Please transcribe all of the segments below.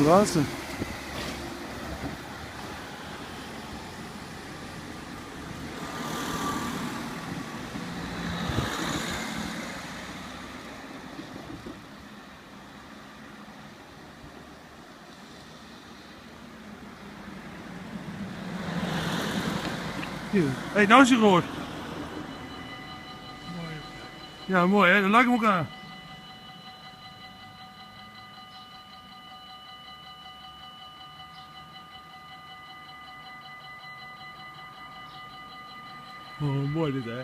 de laatste. Hé, hey, nou is hij rood. Mooi. Ja, mooi hè, dan lijken we elkaar. Oh, mooi dit hè.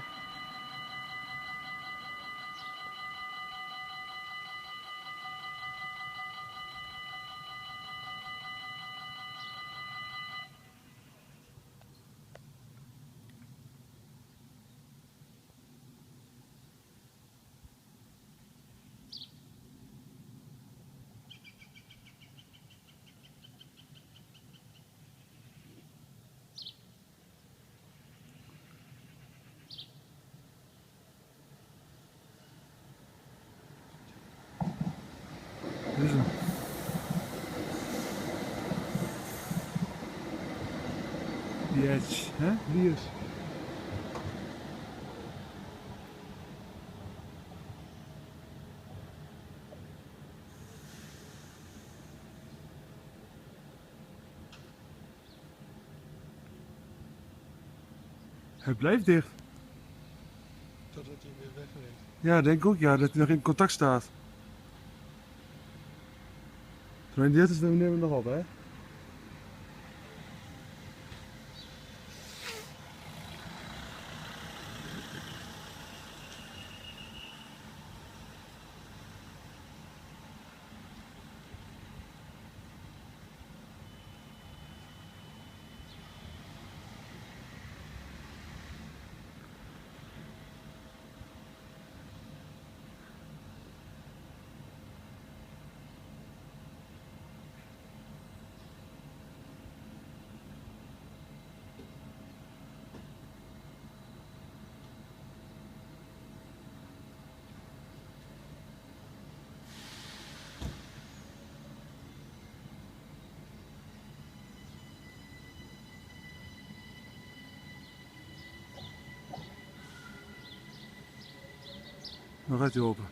Dit is hem. Die edge, hè? Die is. Hij blijft dicht. Totdat hij weer wegrent. Ja, denk ik ook ja, dat hij nog in contact staat. Terwijl dit is, dan nemen we nog op hè. Dan gaat hij open.